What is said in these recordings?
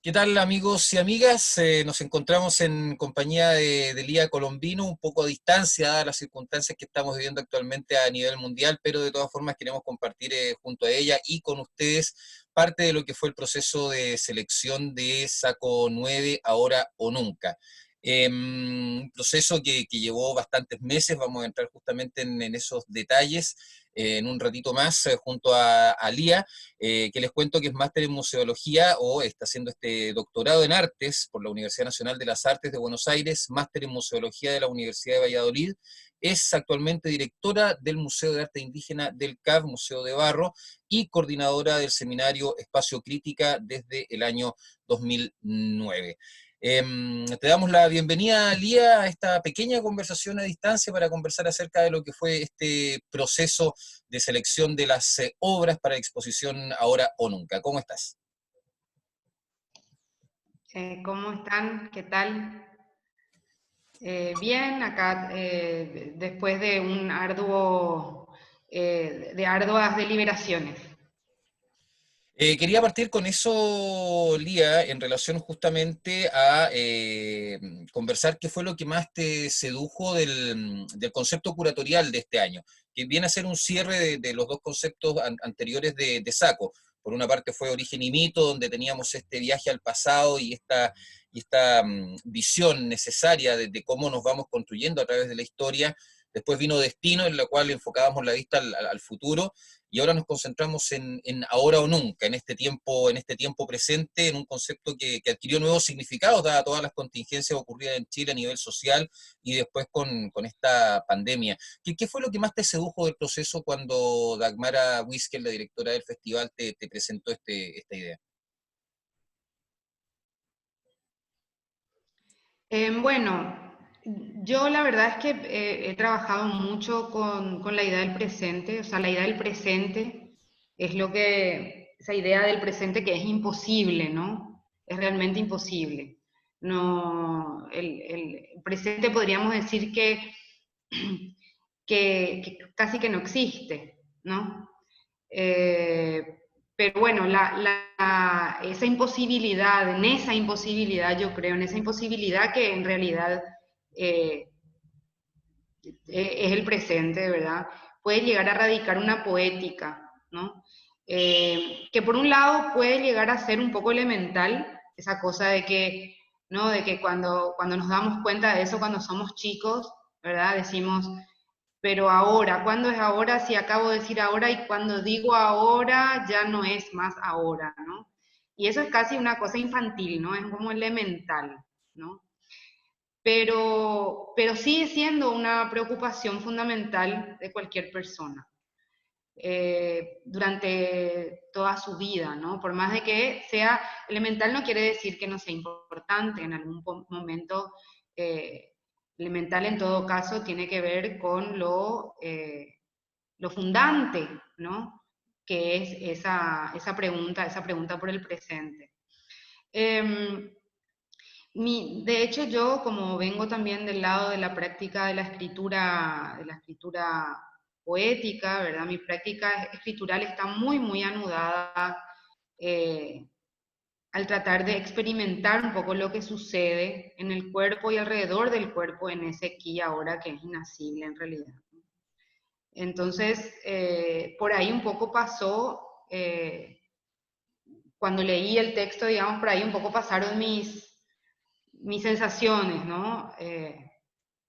¿Qué tal, amigos y amigas? Nos encontramos en compañía de Lía Colombino, un poco a distancia, dadas las circunstancias que estamos viviendo actualmente a nivel mundial, pero de todas formas queremos compartir junto a ella y con ustedes parte de lo que fue el proceso de selección de Saco 9, Ahora o Nunca. Un proceso que llevó bastantes meses, vamos a entrar justamente en esos detalles en un ratito más junto a Lía, que les cuento que es máster en museología o está haciendo este doctorado en artes por la Universidad Nacional de las Artes de Buenos Aires, máster en museología de la Universidad de Valladolid. Es actualmente directora del Museo de Arte Indígena del CAV, Museo de Barro, y coordinadora del seminario Espacio Crítica desde el año 2009. Te damos la bienvenida, Lía, a esta pequeña conversación a distancia para conversar acerca de lo que fue este proceso de selección de las obras para exposición Ahora o Nunca. ¿Cómo estás? ¿Cómo están? ¿Qué tal? Bien, acá después de de arduas deliberaciones. Quería partir con eso, Lía, en relación justamente a conversar qué fue lo que más te sedujo del concepto curatorial de este año, que viene a ser un cierre de los dos conceptos anteriores de Saco. Por una parte fue Origen y Mito, donde teníamos este viaje al pasado y esta visión necesaria de cómo nos vamos construyendo a través de la historia. Después vino Destino, en la cual enfocábamos la vista al futuro, y ahora nos concentramos en ahora o nunca, en este tiempo presente, en un concepto que adquirió nuevos significados, dadas todas las contingencias ocurridas en Chile a nivel social y después con esta pandemia. ¿Qué fue lo que más te sedujo del proceso cuando Dagmara Wiskel, la directora del festival, te presentó esta idea? Bueno, yo la verdad es que he trabajado mucho con la idea del presente, o sea, la idea del presente es esa idea del presente que es imposible, ¿no? Es realmente imposible. No, el presente podríamos decir que casi que no existe, ¿no? Eh, pero bueno, en esa imposibilidad, yo creo, en esa imposibilidad que en realidad eh, es el presente, ¿verdad? Puede llegar a radicar una poética, ¿no? Que por un lado puede llegar a ser un poco elemental, esa cosa de que, ¿no? De que cuando nos damos cuenta de eso, cuando somos chicos, ¿verdad? Decimos, pero ahora, ¿cuándo es ahora? Si acabo de decir ahora y cuando digo ahora ya no es más ahora, ¿no? Y eso es casi una cosa infantil, ¿no? Es como elemental, ¿no? Pero sigue siendo una preocupación fundamental de cualquier persona durante toda su vida, ¿no? Por más de que sea elemental, no quiere decir que no sea importante en algún momento. Elemental en todo caso tiene que ver con lo fundante, ¿no? Que es esa pregunta por el presente. Eh, de hecho, yo como vengo también del lado de la práctica de la escritura poética, ¿verdad? Mi práctica escritural está muy, muy anudada eh, al tratar de experimentar un poco lo que sucede en el cuerpo y alrededor del cuerpo en ese aquí y ahora que es inacible en realidad. Entonces, por ahí un poco pasó, cuando leí el texto, digamos, por ahí un poco pasaron mis sensaciones, ¿no?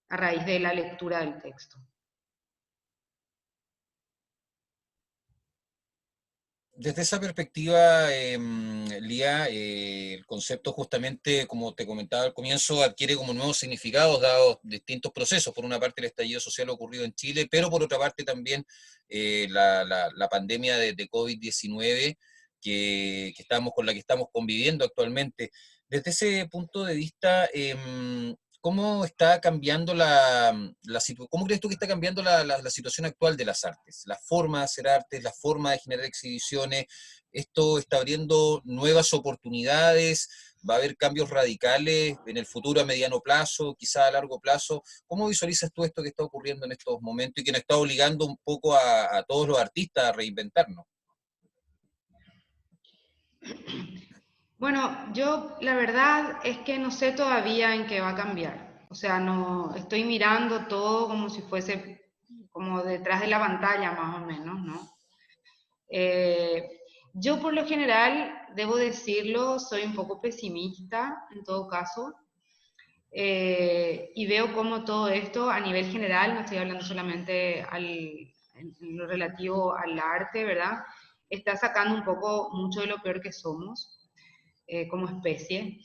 A raíz de la lectura del texto. Desde esa perspectiva, Lía, el concepto justamente, como te comentaba al comienzo, adquiere como nuevos significados dados distintos procesos. Por una parte el estallido social ocurrido en Chile, pero por otra parte también la pandemia de COVID-19 con la que estamos conviviendo actualmente. Desde ese punto de vista, ¿cómo está cambiando cómo crees tú que está cambiando la situación actual de las artes? La forma de hacer artes, la forma de generar exhibiciones, esto está abriendo nuevas oportunidades, va a haber cambios radicales en el futuro a mediano plazo, quizá a largo plazo. ¿Cómo visualizas tú esto que está ocurriendo en estos momentos y que nos está obligando un poco a todos los artistas a reinventarnos? Bueno, yo la verdad es que no sé todavía en qué va a cambiar. O sea, no estoy mirando todo como si fuese como detrás de la pantalla más o menos, ¿no? Eh, yo por lo general, debo decirlo, soy un poco pesimista en todo caso, y veo cómo todo esto a nivel general, no estoy hablando solamente en lo relativo al arte, ¿verdad? Está sacando un poco mucho de lo peor que somos como especie.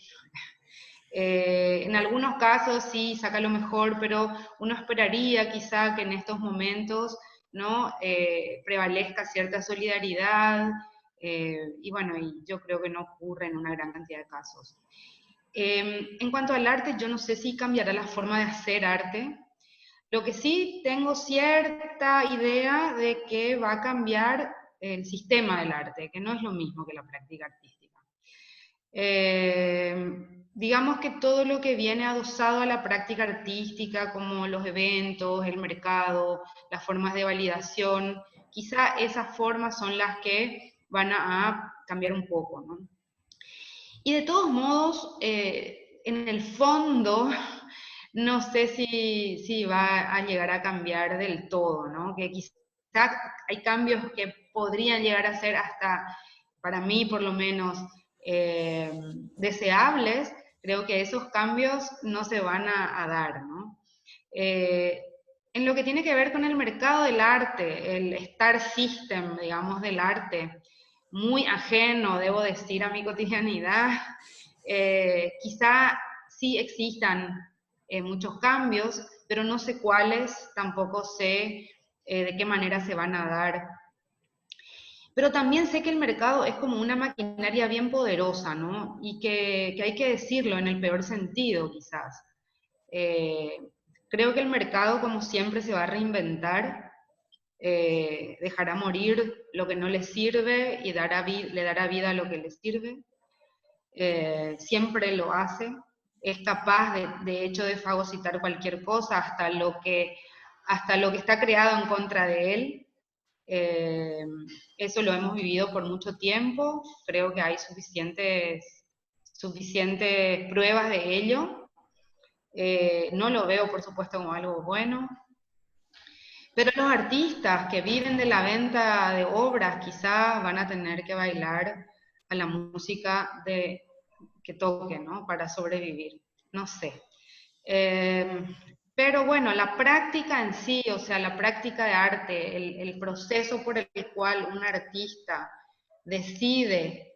En algunos casos sí saca lo mejor, pero uno esperaría quizá que en estos momentos, ¿no? Prevalezca cierta solidaridad, y bueno, y yo creo que no ocurre en una gran cantidad de casos. En cuanto al arte, yo no sé si cambiará la forma de hacer arte. Lo que sí tengo cierta idea de que va a cambiar el sistema del arte, que no es lo mismo que la práctica artística. Digamos que todo lo que viene adosado a la práctica artística, como los eventos, el mercado, las formas de validación, quizá esas formas son las que van a cambiar un poco, ¿no? Y de todos modos, en el fondo, no sé si va a llegar a cambiar del todo, ¿no? Que quizá hay cambios que podrían llegar a ser hasta, para mí por lo menos, deseables. Creo que esos cambios no se van a dar, ¿no? Eh, en lo que tiene que ver con el mercado del arte, el star system, digamos, del arte, muy ajeno, debo decir, a mi cotidianidad, quizá sí existan muchos cambios, pero no sé cuáles, tampoco sé de qué manera se van a dar. Pero también sé que el mercado es como una maquinaria bien poderosa, ¿no? Y que hay que decirlo en el peor sentido, quizás. Eh, Creo que el mercado, como siempre, se va a reinventar, dejará morir lo que no le sirve y le dará vida a lo que le sirve. Siempre lo hace. Es capaz, de hecho, de fagocitar cualquier cosa, hasta lo que está creado en contra de él. Eh, Eso lo hemos vivido por mucho tiempo. Creo que hay suficientes pruebas de ello. No lo veo, por supuesto, como algo bueno, pero los artistas que viven de la venta de obras quizás van a tener que bailar a la música que toquen, ¿no? Para sobrevivir. No sé. Eh, pero bueno, la práctica en sí, o sea, la práctica de arte, el proceso por el cual un artista decide,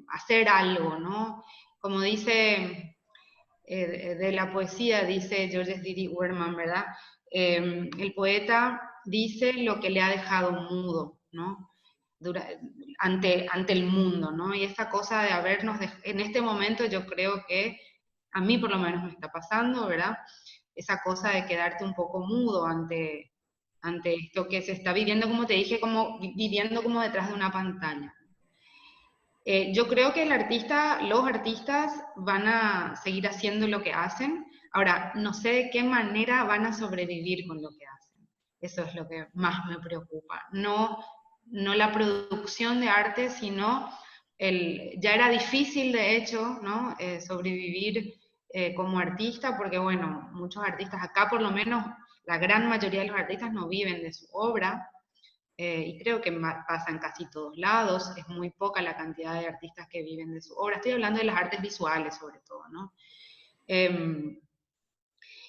hacer algo, ¿no? Como dice de la poesía, dice Georges Didi Werman, ¿verdad? El poeta dice lo que le ha dejado mudo, ¿no? Dura, ante el mundo, ¿no? Y esa cosa de en este momento yo creo que a mí por lo menos me está pasando, ¿verdad? Esa cosa de quedarte un poco mudo ante esto que se está viviendo, como te dije, como viviendo como detrás de una pantalla. Yo creo que los artistas van a seguir haciendo lo que hacen. Ahora, no sé de qué manera van a sobrevivir con lo que hacen. Eso es lo que más me preocupa. No la producción de arte, sino ya era difícil, de hecho, ¿no? Sobrevivir como artista, porque bueno, muchos artistas acá, por lo menos la gran mayoría de los artistas no viven de su obra, y creo que pasa en casi todos lados, es muy poca la cantidad de artistas que viven de su obra. Estoy hablando de las artes visuales sobre todo, ¿no? Eh,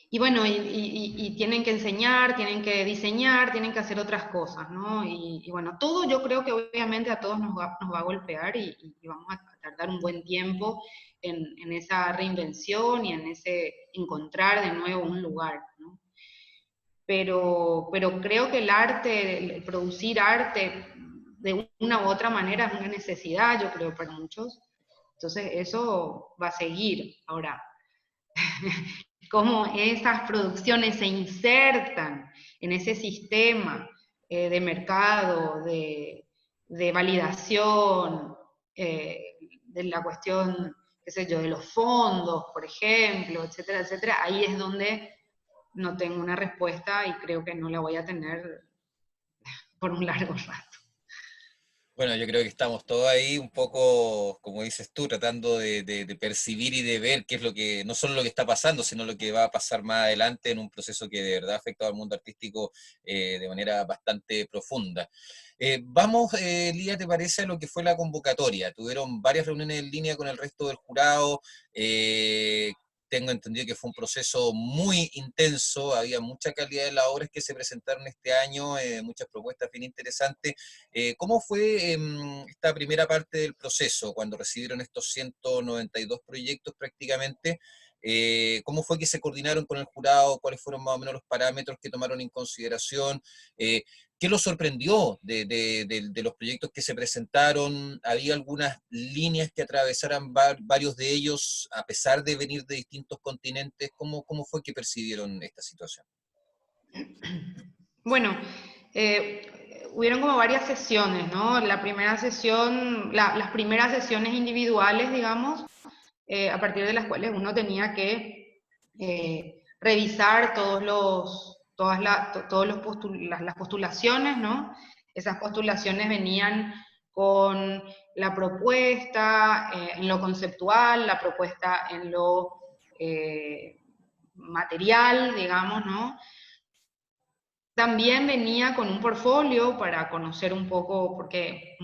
y bueno, y tienen que enseñar, tienen que diseñar, tienen que hacer otras cosas, ¿no? Y bueno, todo yo creo que obviamente a todos nos va a golpear y vamos a tardar un buen tiempo en esa reinvención y en ese encontrar de nuevo un lugar, ¿no? Pero creo que el arte, el producir arte de una u otra manera es una necesidad, yo creo, para muchos. Entonces eso va a seguir. Ahora, cómo esas producciones se insertan en ese sistema de mercado, de validación, de la cuestión, qué sé yo, de los fondos, por ejemplo, etcétera, etcétera, ahí es donde no tengo una respuesta y creo que no la voy a tener por un largo rato. Bueno, yo creo que estamos todos ahí un poco, como dices tú, tratando de percibir y de ver qué es lo que, no solo lo que está pasando, sino lo que va a pasar más adelante en un proceso que de verdad afecta al mundo artístico de manera bastante profunda. Vamos, Lía, ¿te parece a lo que fue la convocatoria? Tuvieron varias reuniones en línea con el resto del jurado. Tengo entendido que fue un proceso muy intenso, había mucha calidad en las obras que se presentaron este año, muchas propuestas bien interesantes. ¿Cómo fue esta primera parte del proceso, cuando recibieron estos 192 proyectos prácticamente? ¿Cómo fue que se coordinaron con el jurado? ¿Cuáles fueron más o menos los parámetros que tomaron en consideración? Eh, ¿Qué los sorprendió de los proyectos que se presentaron? ¿Había algunas líneas que atravesaran varios de ellos, a pesar de venir de distintos continentes? ¿Cómo fue que percibieron esta situación? Bueno, hubieron como varias sesiones, ¿no? La primera sesión, las primeras sesiones individuales, digamos, a partir de las cuales uno tenía que revisar todos los las postulaciones, ¿no? Esas postulaciones venían con la propuesta en lo conceptual, la propuesta en lo material, digamos, ¿no? También venía con un portfolio para conocer un poco, porque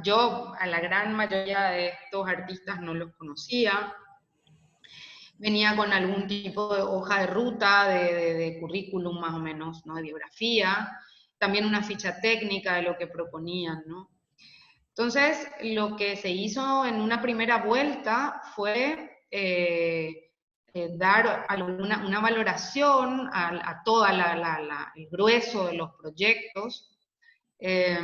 yo a la gran mayoría de estos artistas no los conocía. Venía con algún tipo de hoja de ruta, de currículum más o menos, ¿no? De biografía. También una ficha técnica de lo que proponían, ¿no? Entonces, lo que se hizo en una primera vuelta fue dar una valoración a toda el grueso de los proyectos. Eh,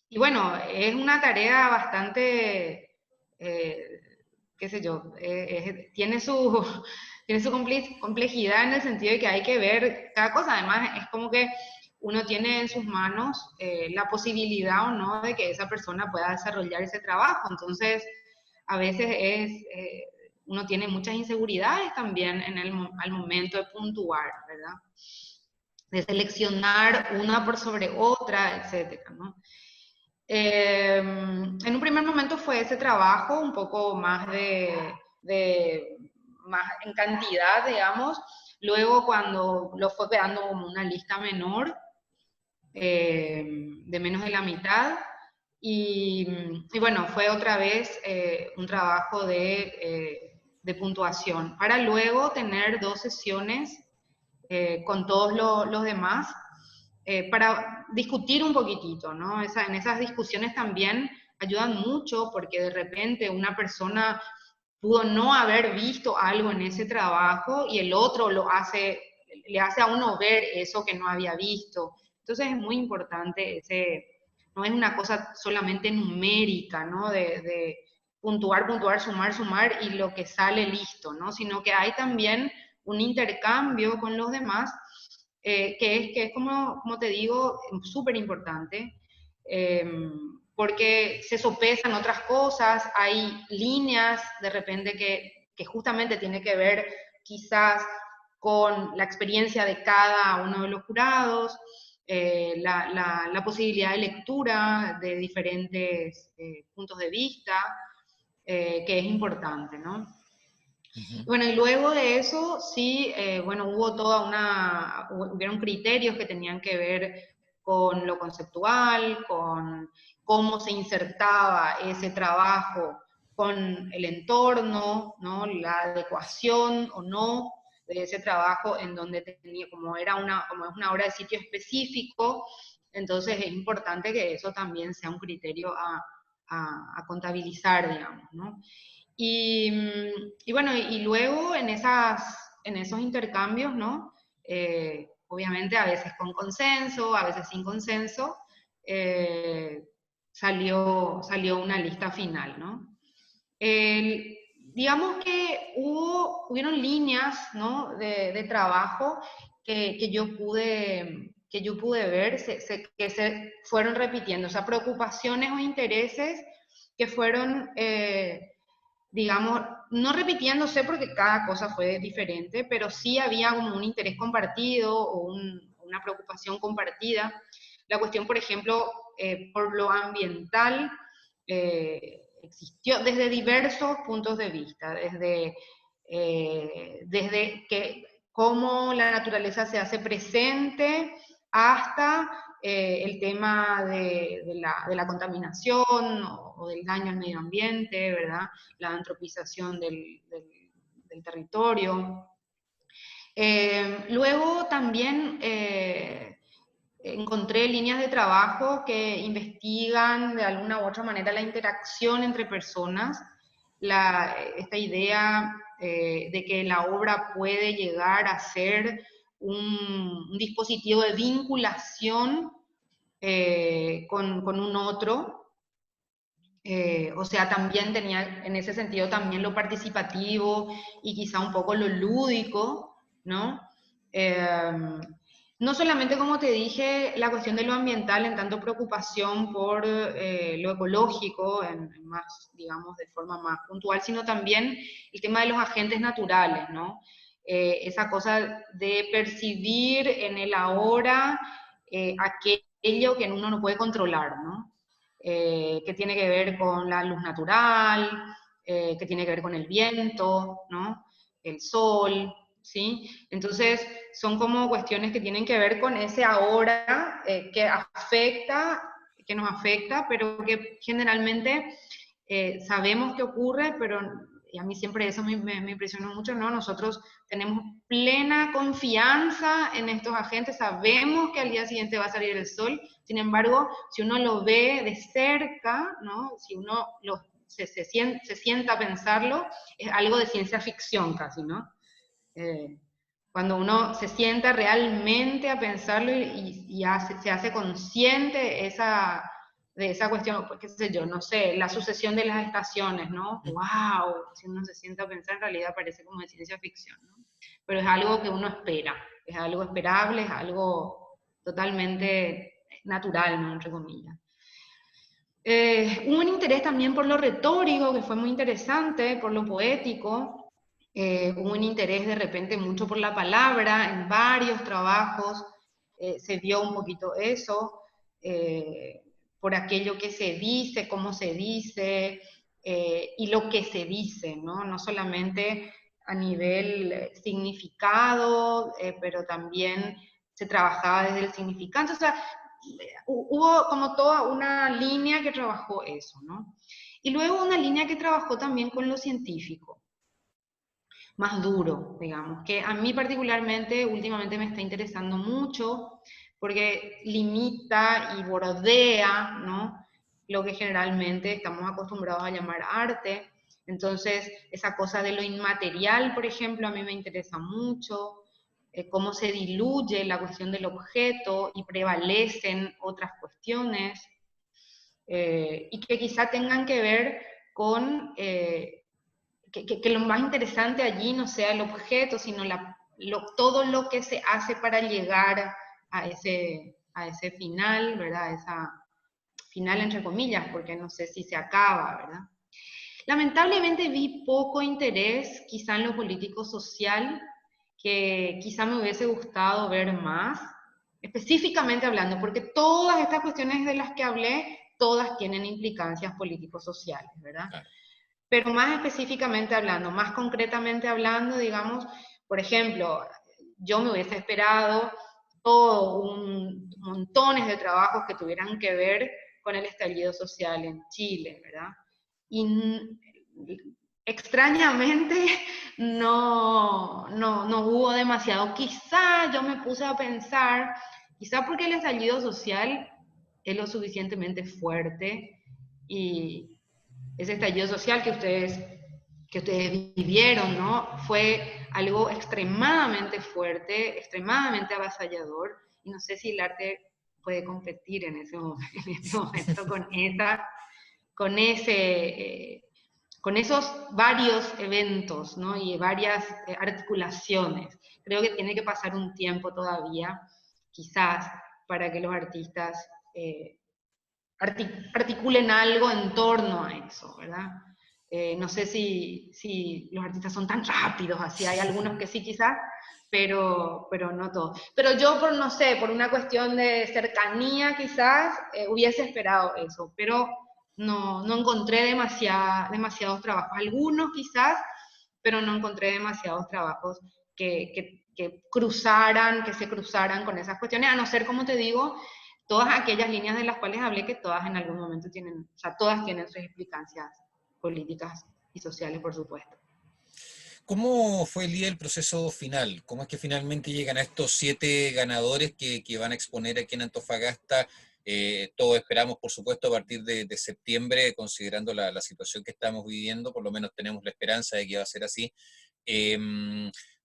y bueno, es una tarea bastante, qué sé yo, tiene su complejidad en el sentido de que hay que ver cada cosa. Además, es como que uno tiene en sus manos la posibilidad o no de que esa persona pueda desarrollar ese trabajo. Entonces, a veces uno tiene muchas inseguridades también al momento de puntuar, ¿verdad? De seleccionar una por sobre otra, etcétera, ¿no? En un primer momento fue ese trabajo un poco más más en cantidad, digamos. Luego cuando lo fue quedando como una lista menor, de menos de la mitad. Y bueno, fue otra vez un trabajo de puntuación, para luego tener dos sesiones con todos los demás, para discutir un poquitito, ¿no? En esas discusiones también ayudan mucho, porque de repente una persona pudo no haber visto algo en ese trabajo y el otro le hace a uno ver eso que no había visto. Entonces es muy importante no es una cosa solamente numérica, ¿no? De puntuar, puntuar, sumar, sumar y lo que sale listo, ¿no? Sino que hay también un intercambio con los demás, que es como te digo, súper importante, eh, porque se sopesan otras cosas, hay líneas de repente que justamente tiene que ver quizás con la experiencia de cada uno de los jurados, la posibilidad de lectura de diferentes puntos de vista, que es importante, ¿no? Ujú. Bueno, y luego de eso, sí, bueno, hubieron criterios que tenían que ver con lo conceptual, con cómo se insertaba ese trabajo con el entorno, ¿no? La adecuación o no de ese trabajo en donde tenía, como es una obra de sitio específico, entonces es importante que eso también sea un criterio a contabilizar, digamos, ¿no? Y, y bueno, y luego en esos intercambios, ¿no? Obviamente a veces con consenso, a veces sin consenso, eh, salió una lista final, ¿no? El- digamos que hubieron líneas, ¿no? de trabajo que yo pude ver que se fueron repitiendo, o sea, preocupaciones o intereses que fueron digamos, no repitiéndose porque cada cosa fue diferente, pero sí había como un interés compartido o una preocupación compartida. La cuestión, por ejemplo, por lo ambiental, existió desde diversos puntos de vista, desde que cómo la naturaleza se hace presente hasta el tema de la contaminación o del daño al medio ambiente, ¿verdad? La antropización del territorio. Luego también encontré líneas de trabajo que investigan de alguna u otra manera la interacción entre personas, esta idea de que la obra puede llegar a ser un dispositivo de vinculación con un otro. O sea, también tenía en ese sentido también lo participativo y quizá un poco lo lúdico, ¿no? No solamente, como te dije, la cuestión de lo ambiental en tanto preocupación por lo ecológico, más, digamos, de forma más puntual, sino también el tema de los agentes naturales, ¿no? Esa cosa de percibir en el ahora aquello que uno no puede controlar, ¿no? Que tiene que ver con la luz natural, que tiene que ver con el viento, ¿no? El sol, ¿sí? Entonces, son como cuestiones que tienen que ver con ese ahora que nos afecta, pero que generalmente sabemos que ocurre, pero y a mí siempre eso me impresionó mucho, ¿no? Nosotros tenemos plena confianza en estos agentes, sabemos que al día siguiente va a salir el sol, sin embargo, si uno lo ve de cerca, ¿no? Si uno se sienta a pensarlo, es algo de ciencia ficción casi, ¿no? Cuando uno se sienta realmente a pensarlo y se hace consciente de esa cuestión, pues, qué sé yo, no sé, la sucesión de las estaciones, ¿no? ¡Wow! Si uno se sienta a pensar, en realidad parece como de ciencia ficción, ¿no? Pero es algo que uno espera, es algo esperable, es algo totalmente natural, ¿no? Entre comillas. Hubo un interés también por lo retórico, que fue muy interesante, por lo poético. Hubo un interés de repente mucho por la palabra, en varios trabajos se vio un poquito eso, por aquello que se dice, cómo se dice, y lo que se dice, ¿no? No solamente a nivel significado, pero también se trabajaba desde el significante, o sea, hubo como toda una línea que trabajó eso, ¿no? Y luego una línea que trabajó también con lo científico, más duro, digamos, que a mí particularmente últimamente me está interesando mucho porque limita y bordea, ¿no? Lo que generalmente estamos acostumbrados a llamar arte. Entonces, esa cosa de lo inmaterial, por ejemplo, a mí me interesa mucho, cómo se diluye la cuestión del objeto y prevalecen otras cuestiones, y que quizá tengan que ver con que lo más interesante allí no sea el objeto, sino todo lo que se hace para llegar a ese final, ¿verdad? Esa final entre comillas, porque no sé si se acaba, ¿verdad? Lamentablemente vi poco interés quizá en lo político social, que quizá me hubiese gustado ver más, específicamente hablando, porque todas estas cuestiones de las que hablé, todas tienen implicancias político-sociales, ¿verdad? Claro. Pero más específicamente hablando, más concretamente hablando, digamos, por ejemplo, yo me hubiese esperado montones de trabajos que tuvieran que ver con el estallido social en Chile, ¿verdad? Y extrañamente no hubo demasiado. Quizá yo me puse a pensar, quizá porque el estallido social es lo suficientemente fuerte y ese estallido social que ustedes vivieron, ¿no? Fue algo extremadamente fuerte, extremadamente avasallador, y no sé si el arte puede competir en ese momento con esos varios eventos, ¿no? Y varias articulaciones. Creo que tiene que pasar un tiempo todavía, quizás, para que los artistas articulen algo en torno a eso, ¿verdad? No sé si los artistas son tan rápidos, así hay algunos que sí quizás, pero no todo. Pero yo, por no sé, por una cuestión de cercanía quizás, hubiese esperado eso, pero no encontré demasiados trabajos. Algunos quizás, pero no encontré demasiados trabajos que cruzaran, que se cruzaran con esas cuestiones, a no ser, como te digo, todas aquellas líneas de las cuales hablé, que todas en algún momento tienen, o sea, todas tienen sus implicancias políticas y sociales, por supuesto. ¿Cómo fue el día del proceso final? ¿Cómo es que finalmente llegan a estos 7 ganadores que van a exponer aquí en Antofagasta? Todos esperamos, por supuesto, a partir de septiembre, considerando la situación que estamos viviendo, por lo menos tenemos la esperanza de que va a ser así. Eh,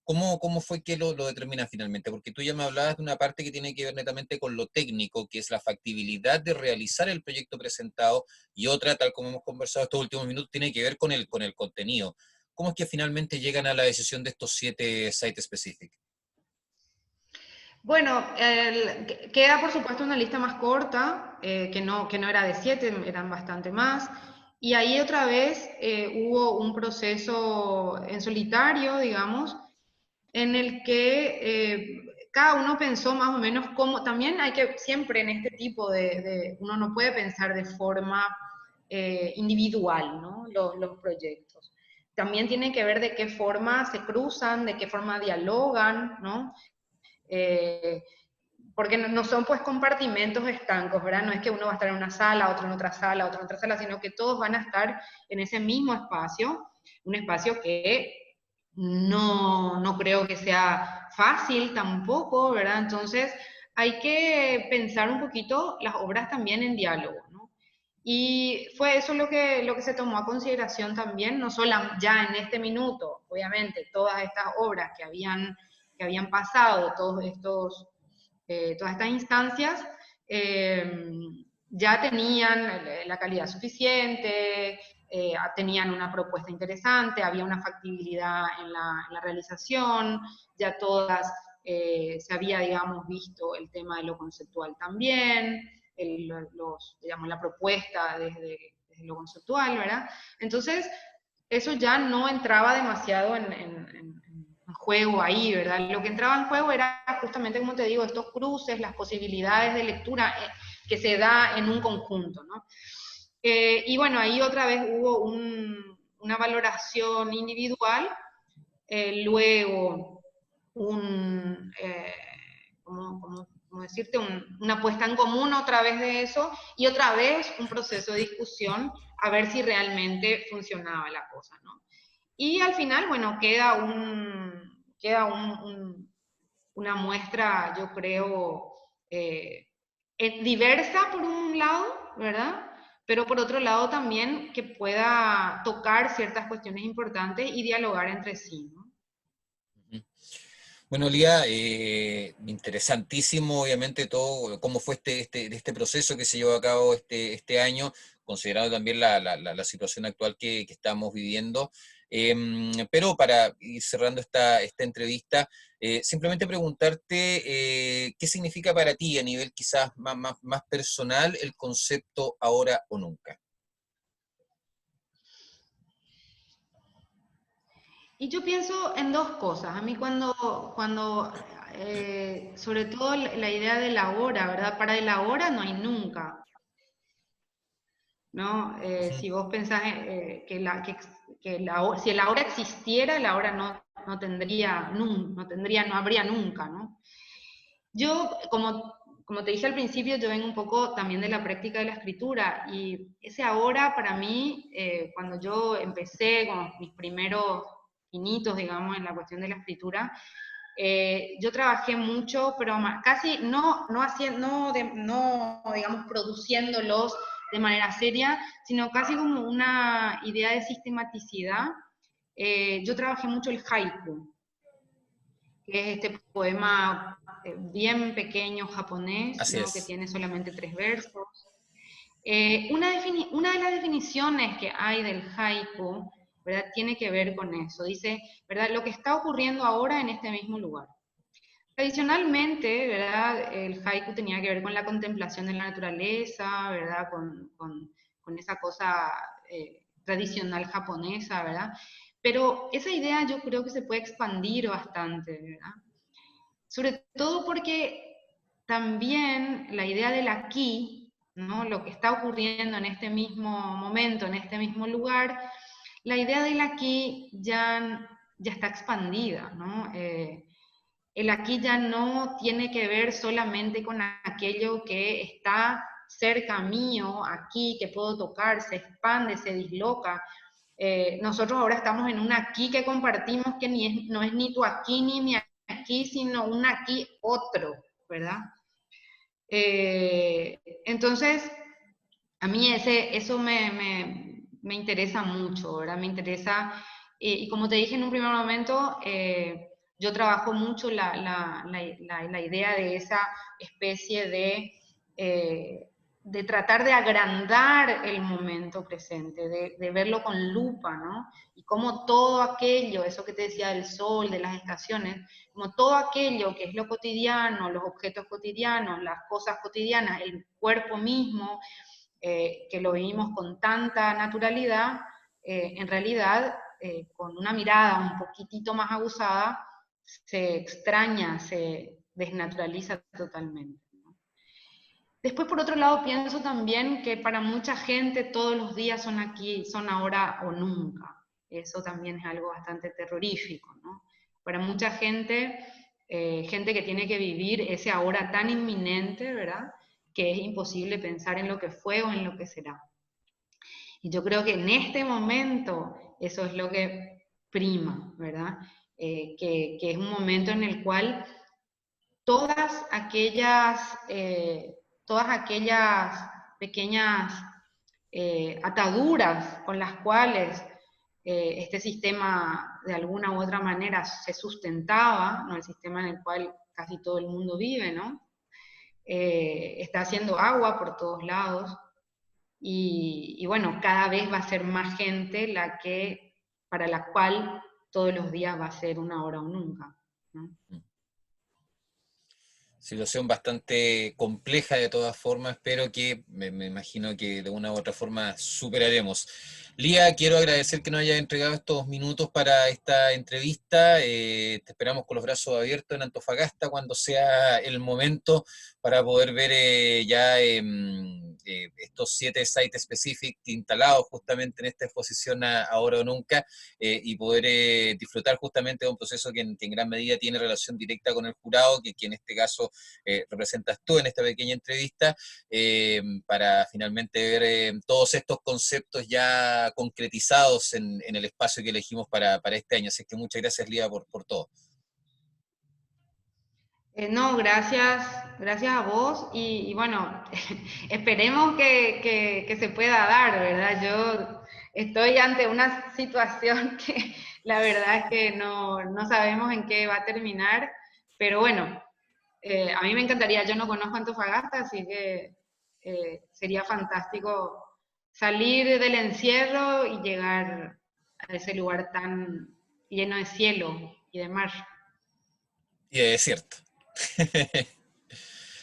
¿Cómo fue que lo determinan finalmente? Porque tú ya me hablabas de una parte que tiene que ver netamente con lo técnico, que es la factibilidad de realizar el proyecto presentado, y otra, tal como hemos conversado estos últimos minutos, tiene que ver con el contenido. ¿Cómo es que finalmente llegan a la decisión de estos 7 site specific? Bueno, queda por supuesto una lista más corta, que no era de 7, eran bastante más. Y ahí otra vez hubo un proceso en solitario, digamos, en el que cada uno pensó más o menos cómo, también hay que, siempre en este tipo uno no puede pensar de forma individual, ¿no? Los proyectos. También tiene que ver de qué forma se cruzan, de qué forma dialogan, ¿no? Eh, porque no son pues compartimentos estancos, ¿verdad? No es que uno va a estar en una sala, otro en otra sala, otro en otra sala, sino que todos van a estar en ese mismo espacio, un espacio que no creo que sea fácil tampoco, ¿verdad? Entonces hay que pensar un poquito las obras también en diálogo, ¿no? Y fue eso lo que se tomó a consideración también, no solo ya en este minuto, obviamente, todas estas obras que habían pasado, todas estas instancias, eh, ya tenían la calidad suficiente, tenían una propuesta interesante, había una factibilidad en la realización, ya todas se había, digamos, visto el tema de lo conceptual también, digamos, la propuesta desde lo conceptual, ¿verdad? Entonces, eso ya no entraba demasiado en juego ahí, ¿verdad? Lo que entraba en juego era justamente, como te digo, estos cruces, las posibilidades de lectura que se da en un conjunto, ¿no? Y bueno, ahí otra vez hubo una valoración individual, luego un, ¿cómo decirte? Una puesta en común otra vez de eso, y otra vez un proceso de discusión a ver si realmente funcionaba la cosa, ¿no? Y al final, bueno, una muestra, yo creo, diversa por un lado, ¿verdad? Pero por otro lado también que pueda tocar ciertas cuestiones importantes y dialogar entre sí, ¿no? Bueno, Lía, interesantísimo, obviamente, todo cómo fue este proceso que se llevó a cabo este año, considerando también la situación actual que estamos viviendo. Pero para ir cerrando esta entrevista, simplemente preguntarte qué significa para ti a nivel quizás más personal el concepto ahora o nunca. Y yo pienso en dos cosas. A mí sobre todo la idea de la hora, ¿verdad? Para el ahora no hay nunca, ¿no? Ujú. Si vos pensás si el ahora existiera, el ahora no habría nunca, ¿no? Yo, como te dije al principio, yo vengo un poco también de la práctica de la escritura y ese ahora para mí, cuando yo empecé con mis primeros pinitos, digamos, en la cuestión de la escritura, yo trabajé mucho, pero casi no haciendo, no, digamos, produciéndolos de manera seria, sino casi como una idea de sistematicidad. Yo trabajé mucho el haiku, que es este poema bien pequeño japonés, Así ¿no? Que es. tiene solamente 3 versos. Una de las definiciones que hay del haiku, ¿verdad? Tiene que ver con eso. Dice, ¿verdad? Lo que está ocurriendo ahora en este mismo lugar. Tradicionalmente, ¿verdad? El haiku tenía que ver con la contemplación de la naturaleza, ¿verdad? Con esa cosa tradicional japonesa, ¿verdad? Pero esa idea yo creo que se puede expandir bastante, ¿verdad? Sobre todo porque también la idea del aquí, ¿no? Lo que está ocurriendo en este mismo momento, en este mismo lugar, la idea del aquí ya está expandida, ¿no? El aquí ya no tiene que ver solamente con aquello que está cerca mío, aquí, que puedo tocar, se expande, se disloca. Nosotros ahora estamos en un aquí que compartimos que no es ni tu aquí ni mi aquí, sino un aquí otro, ¿verdad? Entonces, a mí eso me interesa mucho, ¿verdad? Me interesa, y como te dije en un primer momento, yo trabajo mucho la idea de esa especie de tratar de agrandar el momento presente, de verlo con lupa, ¿no? Y como todo aquello, eso que te decía del sol, de las estaciones, como todo aquello que es lo cotidiano, los objetos cotidianos, las cosas cotidianas, el cuerpo mismo, que lo vivimos con tanta naturalidad, en realidad, con una mirada un poquitito más abusada, se extraña, se desnaturaliza totalmente. Después, por otro lado, pienso también que para mucha gente todos los días son aquí, son ahora o nunca. Eso también es algo bastante terrorífico, ¿no? Para mucha gente, gente que tiene que vivir ese ahora tan inminente, ¿verdad? Que es imposible pensar en lo que fue o en lo que será. Y yo creo que en este momento eso es lo que prima, ¿verdad? Que es un momento en el cual todas aquellas, todas aquellas pequeñas ataduras con las cuales este sistema de alguna u otra manera se sustentaba, ¿no? El sistema en el cual casi todo el mundo vive, ¿no? Está haciendo agua por todos lados y bueno, cada vez va a ser más gente para la cual todos los días va a ser una hora o nunca, ¿no? Situación bastante compleja de todas formas, pero que me imagino que de una u otra forma superaremos. Lía, quiero agradecer que nos hayas entregado estos minutos para esta entrevista. Te esperamos con los brazos abiertos en Antofagasta cuando sea el momento para poder ver estos 7 site specific instalados justamente en esta exposición Ahora o Nunca, y poder disfrutar justamente de un proceso que en gran medida tiene relación directa con el jurado, que en este caso representas tú en esta pequeña entrevista, para finalmente ver todos estos conceptos ya concretizados en el espacio que elegimos para este año. Así que muchas gracias, Lía, por todo. No, gracias, gracias a vos y bueno, esperemos que se pueda dar, ¿verdad? Yo estoy ante una situación que la verdad es que no sabemos en qué va a terminar, pero bueno, a mí me encantaría, yo no conozco Antofagasta, así que sería fantástico salir del encierro y llegar a ese lugar tan lleno de cielo y de mar. Y es cierto.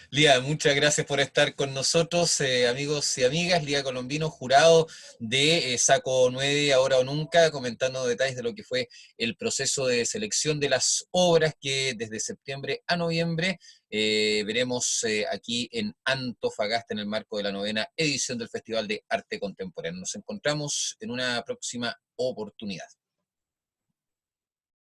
Lía, muchas gracias por estar con nosotros, amigos y amigas. Lía Colombino, jurado de Saco 9, Ahora o Nunca, comentando detalles de lo que fue el proceso de selección de las obras que desde septiembre a noviembre veremos aquí en Antofagasta en el marco de la 9ª edición del Festival de Arte Contemporáneo. Nos encontramos en una próxima oportunidad.